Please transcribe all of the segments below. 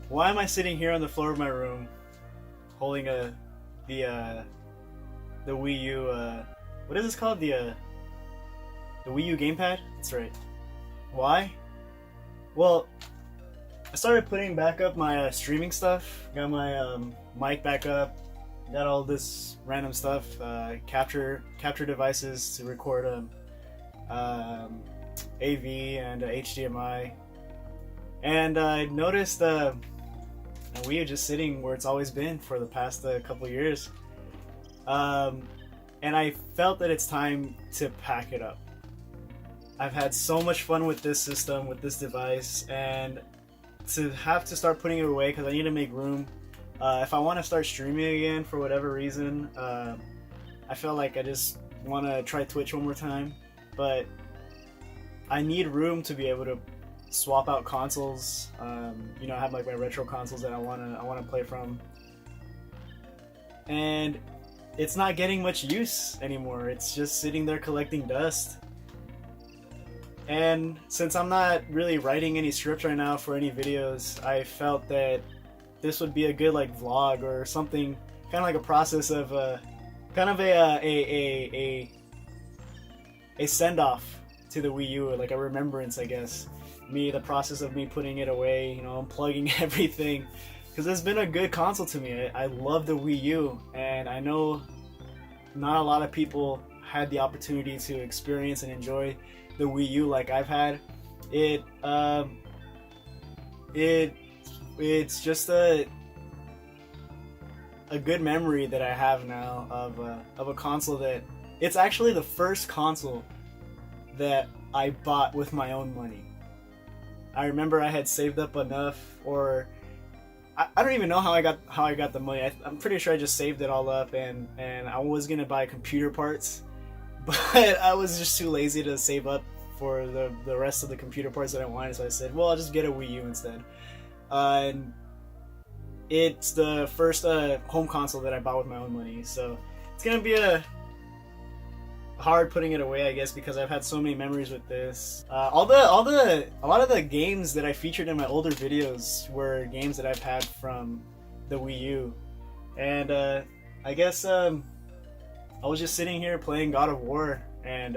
Why am I sitting here on the floor of my room, holding the uh, the Wii U? What is this called? The Wii U gamepad? That's right. Why? Well, I started putting back up my streaming stuff. Got my mic back up. Got all this random stuff. Capture devices to record AV and HDMI. And I noticed Wii U just sitting where it's always been for the past couple years. And I felt that it's time to pack it up. I've had so much fun with this system, with this device, and to have to start putting it away because I need to make room. If I want to start streaming again for whatever reason, I feel like I just want to try Twitch one more time, but I need room to be able to swap out consoles. I have like my retro consoles that I wanna play from, and it's not getting much use anymore. It's just sitting there collecting dust. And since I'm not really writing any scripts right now for any videos, I felt that this would be a good like vlog or something, kind of like a process of kind of a send off to the Wii U, like a remembrance, I guess. The process of me putting it away, unplugging everything, because it's been a good console to me. I love the Wii U, and I know not a lot of people had the opportunity to experience and enjoy the Wii U like I've had. It's just a good memory that I have now of a console that it's actually the first console that I bought with my own money. I remember I had saved up enough, or I don't even know how I got the money. I'm pretty sure I just saved it all up, and I was gonna buy computer parts, but I was just too lazy to save up for the rest of the computer parts that I wanted. So I said, well, I'll just get a Wii U instead. And it's the first home console that I bought with my own money, so it's gonna be a hard putting it away, I guess, because I've had so many memories with this. A lot of the games that I featured in my older videos were games that I've had from the Wii U, and I guess I was just sitting here playing God of War, and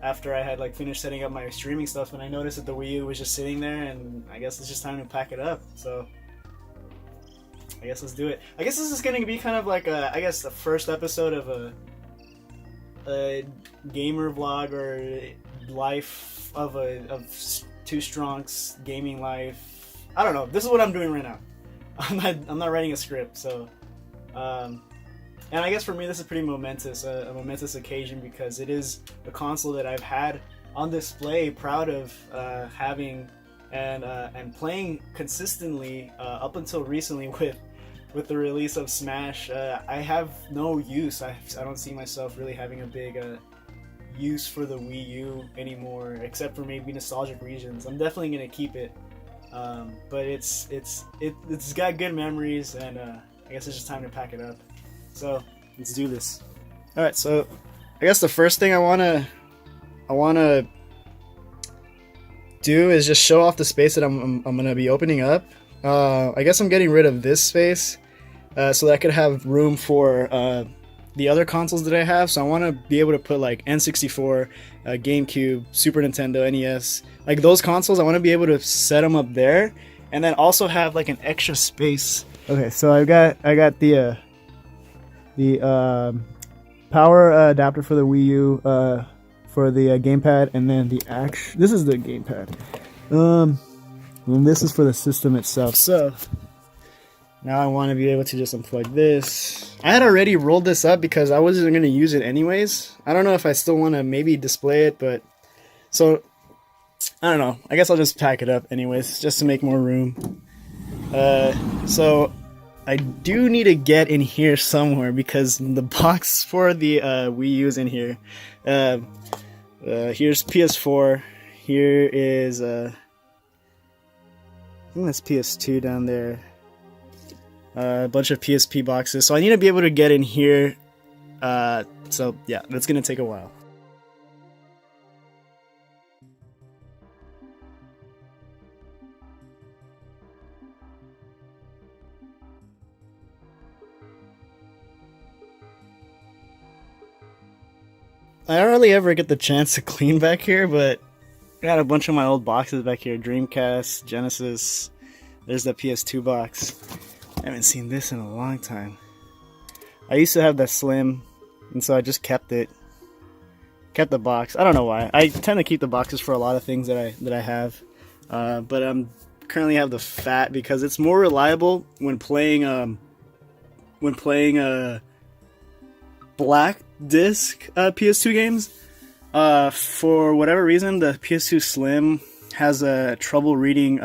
after I had like finished setting up my streaming stuff, and I noticed that the Wii U was just sitting there, and I guess it's just time to pack it up. So I guess let's do it. I guess this is going to be kind of like the first episode of a gamer vlog, or life of Two Strong's gaming life. I don't know. This is what I'm doing right now. I'm not writing a script, so and I guess for me this is pretty momentous, a momentous occasion, because it is a console that I've had on display, proud of having and playing consistently up until recently with the release of Smash. I have no use. I don't see myself really having a big use for the Wii U anymore, except for maybe nostalgic reasons. I'm definitely gonna keep it, but it's got good memories, and I guess it's just time to pack it up. So let's do this. All right, so I guess the first thing I wanna do is just show off the space that I'm gonna be opening up. I guess I'm getting rid of this space so that I could have room for the other consoles that I have. So I want to be able to put like N64, GameCube, Super Nintendo, NES, like those consoles. I want to be able to set them up there, and then also have like an extra space. Okay, so I got the power adapter for the Wii U, for the gamepad, and then this is the gamepad. And this is for the system itself. So now I want to be able to just unplug this. I had already rolled this up because I wasn't going to use it anyways. I don't know if I still want to maybe display it, but so I don't know. I guess I'll just pack it up anyways, just to make more room. So I do need to get in here somewhere, because the box for the Wii U is in here. Here's PS4. Here is I think that's PS2 down there. A bunch of PSP boxes. So I need to be able to get in here. So yeah, that's gonna take a while. I hardly ever get the chance to clean back here, but I got a bunch of my old boxes back here. Dreamcast, Genesis. There's the PS2 box. I haven't seen this in a long time. I used to have that Slim, and so I just kept it. Kept the box. I don't know why. I tend to keep the boxes for a lot of things that I have. But I'm currently have the Fat because it's more reliable when playing black disc PS2 games. For whatever reason, the PS2 Slim has trouble reading.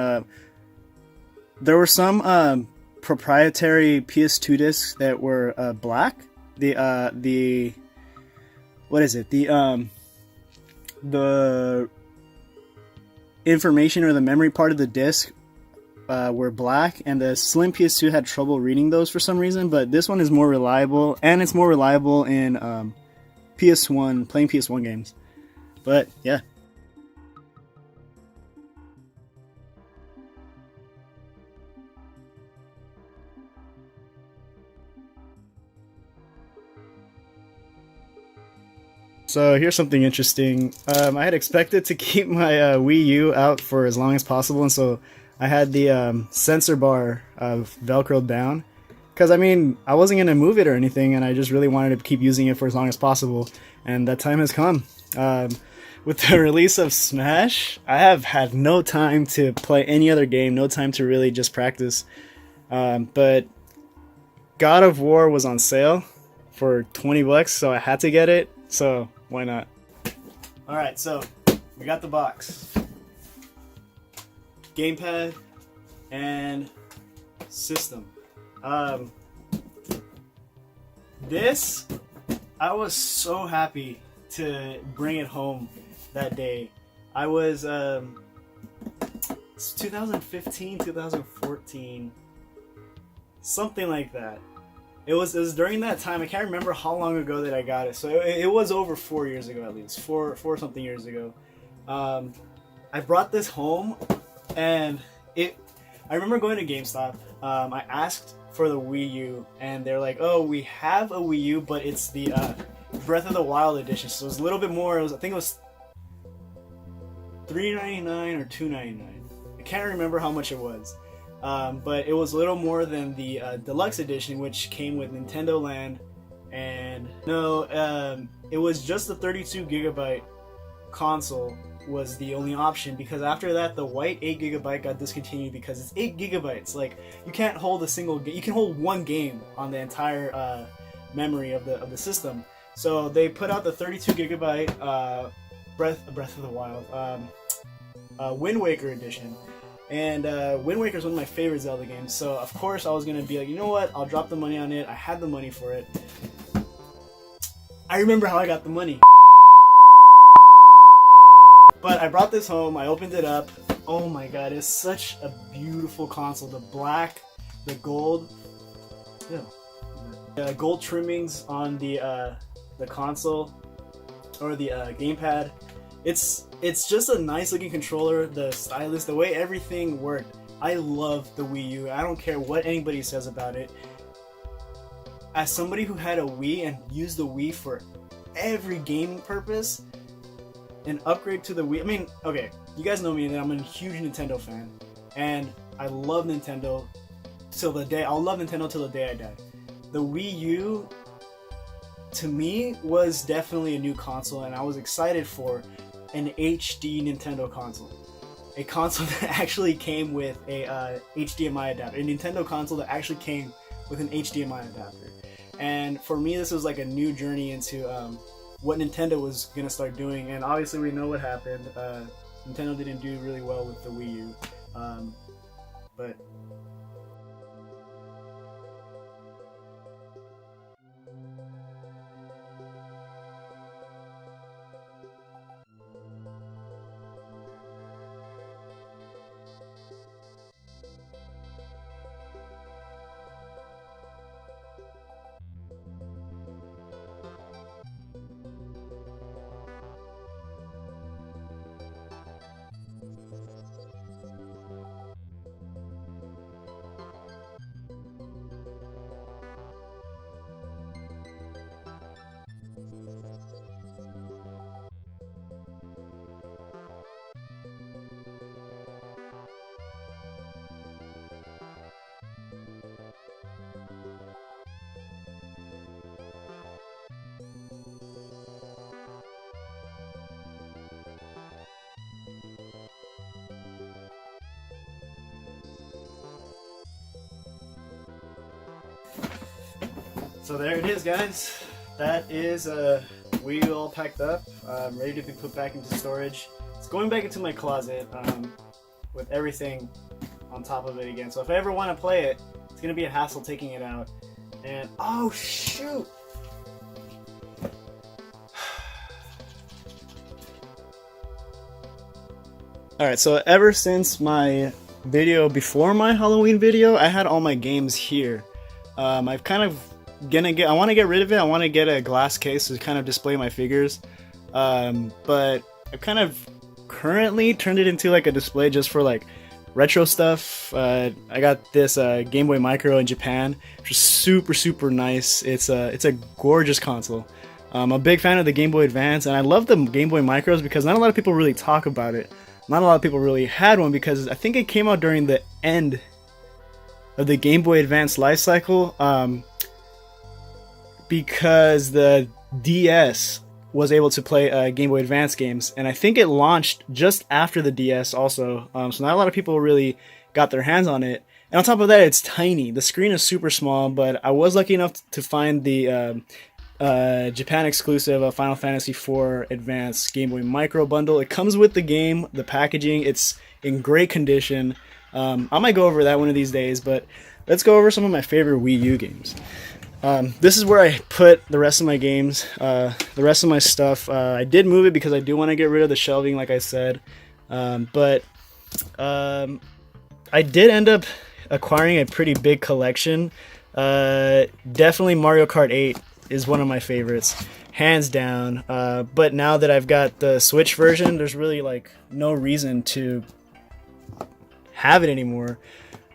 There were some proprietary PS2 discs that were black. The what is it? The information or the memory part of the disc were black, and the Slim PS2 had trouble reading those for some reason. But this one is more reliable, and it's more reliable in PS1, playing PS1 games. But yeah. So here's something interesting. I had expected to keep my Wii U out for as long as possible, and so I had the sensor bar velcroed down. Because, I mean, I wasn't going to move it or anything, and I just really wanted to keep using it for as long as possible. And that time has come. With the release of Smash, I have had no time to play any other game, no time to really just practice. But God of War was on sale for $20, so I had to get it. So, why not? Alright, so we got the box. Gamepad and system. This, I was so happy to bring it home that day. I was, it's 2015, 2014, something like that. It was during that time. I can't remember how long ago that I got it. So it was over 4 years ago at least, four something years ago. I brought this home, and I remember going to GameStop. I asked for the Wii U, and they're like, "Oh, we have a Wii U, but it's the Breath of the Wild edition." So it was a little bit more. I think it was $3.99 or $2.99. I can't remember how much it was. But it was a little more than the deluxe edition, which came with Nintendo Land, and it was just the 32 gigabyte console was the only option, because after that the white 8 gigabyte got discontinued because it's 8 gigabytes. Like, you can't hold a single game. You can hold one game on the entire memory of the system. So they put out the 32 gigabyte Breath of the Wild Wind Waker edition. And Wind Waker is one of my favorite Zelda games, so of course I was going to be like, you know what, I'll drop the money on it. I had the money for it. I remember how I got the money. But I brought this home, I opened it up. Oh my god, it's such a beautiful console. The black, the gold, gold trimmings on the console, or the gamepad. It's just a nice looking controller. The stylus, the way everything worked. I love the Wii U. I don't care what anybody says about it. As somebody who had a Wii and used the Wii for every gaming purpose, an upgrade to the Wii. I mean, okay, you guys know me that I'm a huge Nintendo fan, and I love Nintendo till the day. I'll love Nintendo till the day I die. The Wii U, to me, was definitely a new console, and I was excited for an HD Nintendo console. A console that actually came with a HDMI adapter. A Nintendo console that actually came with an HDMI adapter. And for me, this was like a new journey into what Nintendo was going to start doing. And obviously we know what happened. Nintendo didn't do really well with the Wii U. But So there it is, guys. That is Wii U all packed up, ready to be put back into storage. It's going back into my closet with everything on top of it again. So if I ever want to play it, it's gonna be a hassle taking it out. And oh shoot! Alright, so ever since my video before my Halloween video, I had all my games here. I've kind of I want to get rid of it. I want to get a glass case to kind of display my figures. But I've kind of currently turned it into like a display just for like retro stuff. I got this Game Boy Micro in Japan, which is super nice. It's a gorgeous console. I'm a big fan of the Game Boy Advance, and I love the Game Boy Micros because not a lot of people really talk about it. Not a lot of people really had one because I think it came out during the end of the Game Boy Advance life cycle, because the DS was able to play Game Boy Advance games, and I think it launched just after the DS also, so not a lot of people really got their hands on it. And on top of that, it's tiny. The screen is super small, but I was lucky enough to find the Japan exclusive Final Fantasy IV Advance Game Boy Micro bundle. It comes with the game, the packaging, it's in great condition. I might go over that one of these days, but let's go over some of my favorite Wii U games. This is where I put the rest of my games, the rest of my stuff. I did move it because I do want to get rid of the shelving, like I said. But I did end up acquiring a pretty big collection. Definitely Mario Kart 8 is one of my favorites, hands down. But now that I've got the Switch version, there's really like no reason to have it anymore.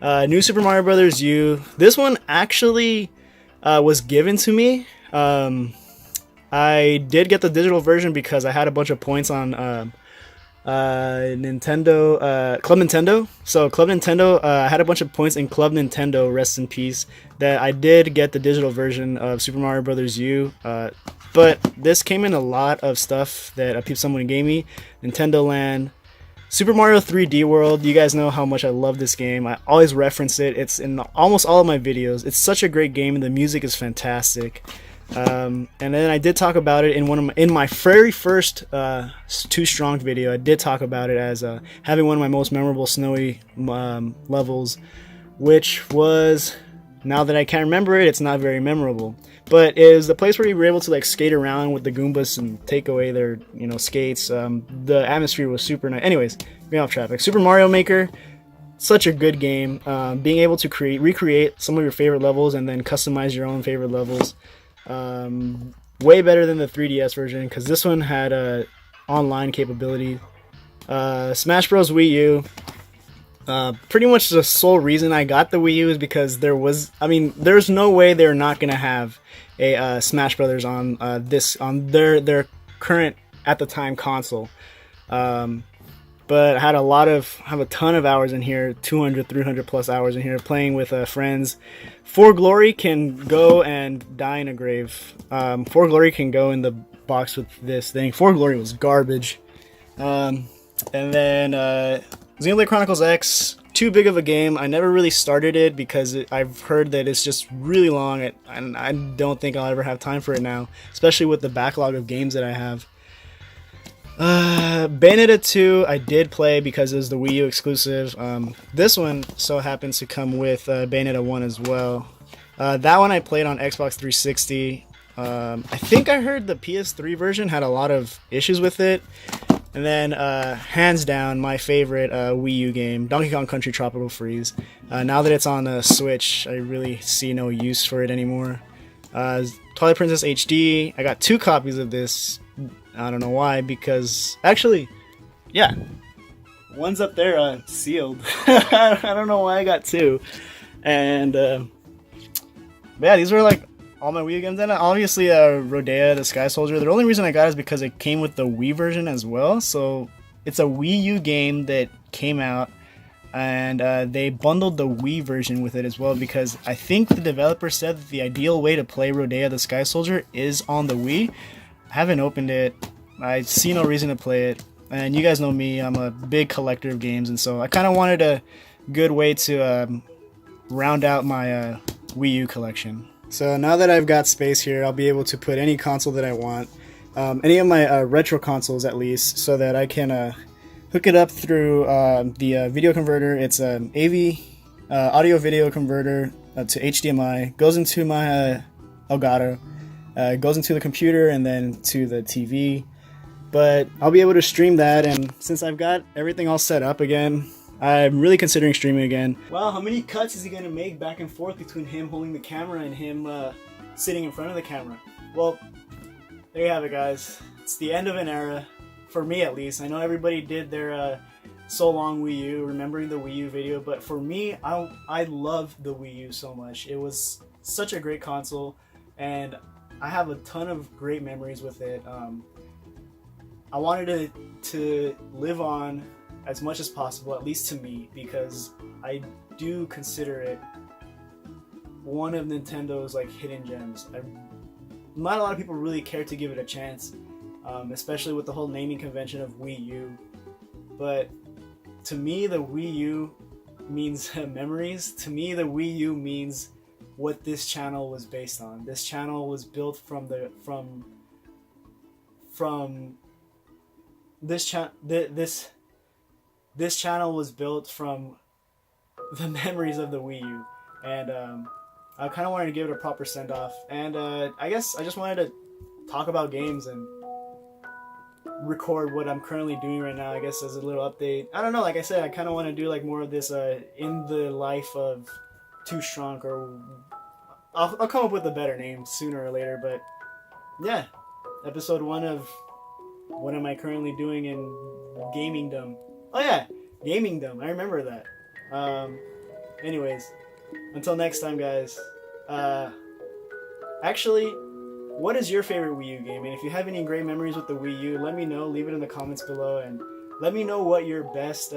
New Super Mario Bros. U. This one actually was given to me. I did get the digital version because I had a bunch of points on Nintendo, Club Nintendo. So Club Nintendo, I had a bunch of points in Club Nintendo, rest in peace, that I did get the digital version of Super Mario Bros. U. But this came in a lot of stuff that someone gave me. Nintendo Land, Super Mario 3D World. You guys know how much I love this game. I always reference it. It's in almost all of my videos. It's such a great game, and the music is fantastic. And then I did talk about it in my very first Too Strong video. I did talk about it as having one of my most memorable snowy levels, which was, now that I can't remember it, it's not very memorable. But it was the place where you were able to like skate around with the Goombas and take away their skates. The atmosphere was super nice. Anyways, getting off topic. Super Mario Maker, such a good game. Being able to recreate some of your favorite levels and then customize your own favorite levels. Way better than the 3DS version because this one had online capability. Smash Bros. Wii U. Pretty much the sole reason I got the Wii U is because there's no way they're not gonna have a Smash Brothers on their current at the time console. But I have a ton of hours in here, 200, 300 plus hours in here playing with friends. For Glory can go and die in a grave. For Glory can go in the box with this thing. For Glory was garbage. And then Xenoblade Chronicles X, too big of a game. I never really started it because I've heard that it's just really long, and I don't think I'll ever have time for it now, especially with the backlog of games that I have. Bayonetta 2 I did play because it was the Wii U exclusive. This one so happens to come with Bayonetta 1 as well. That one I played on Xbox 360. I think I heard the PS3 version had a lot of issues with it. And then, hands down, my favorite Wii U game, Donkey Kong Country Tropical Freeze. Now that it's on the Switch, I really see no use for it anymore. Twilight Princess HD, I got 2 copies of this. I don't know why, because... Actually, yeah. One's up there, sealed. I don't know why I got 2. And, yeah, these were like all my Wii U games. And obviously, Rodea, the Sky Soldier. The only reason I got it is because it came with the Wii version as well. So, it's a Wii U game that came out, and they bundled the Wii version with it as well, because I think the developer said that the ideal way to play Rodea, the Sky Soldier is on the Wii. I haven't opened it. I see no reason to play it. And you guys know me, I'm a big collector of games, and so I kind of wanted a good way to round out my Wii U collection. So now that I've got space here, I'll be able to put any console that I want, any of my retro consoles at least, so that I can hook it up through the video converter. It's an AV audio video converter to HDMI. Goes into my Elgato, goes into the computer and then to the TV. But I'll be able to stream that, and since I've got everything all set up again, I'm really considering streaming again. Wow, how many cuts is he gonna make back and forth between him holding the camera and him sitting in front of the camera? Well, there you have it, guys. It's the end of an era, for me at least. I know everybody did their so long Wii U, remembering the Wii U video, but for me, I love the Wii U so much. It was such a great console, and I have a ton of great memories with it. I wanted to live on as much as possible, at least to me, because I do consider it one of Nintendo's like hidden gems. Not a lot of people really care to give it a chance, especially with the whole naming convention of Wii U. But to me, the Wii U means memories. To me, the Wii U means what this channel was based on. This channel was built from this channel was built from the memories of the Wii U, and I kind of wanted to give it a proper send-off, and I guess I just wanted to talk about games and record what I'm currently doing right now, I guess, as a little update. I don't know, like I said, I kind of want to do like more of this in the life of Too Strunk, or I'll come up with a better name sooner or later, but yeah, episode 1 of what am I currently doing in Gamingdom. Oh yeah, Gamingdom, I remember that. Anyways, until next time, guys. Actually, what is your favorite Wii U game? And if you have any great memories with the Wii U, let me know. Leave it in the comments below, and let me know what your best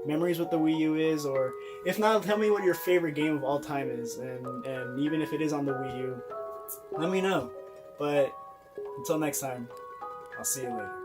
memories with the Wii U is, or if not, tell me what your favorite game of all time is, and even if it is on the Wii U, let me know. But until next time, I'll see you later.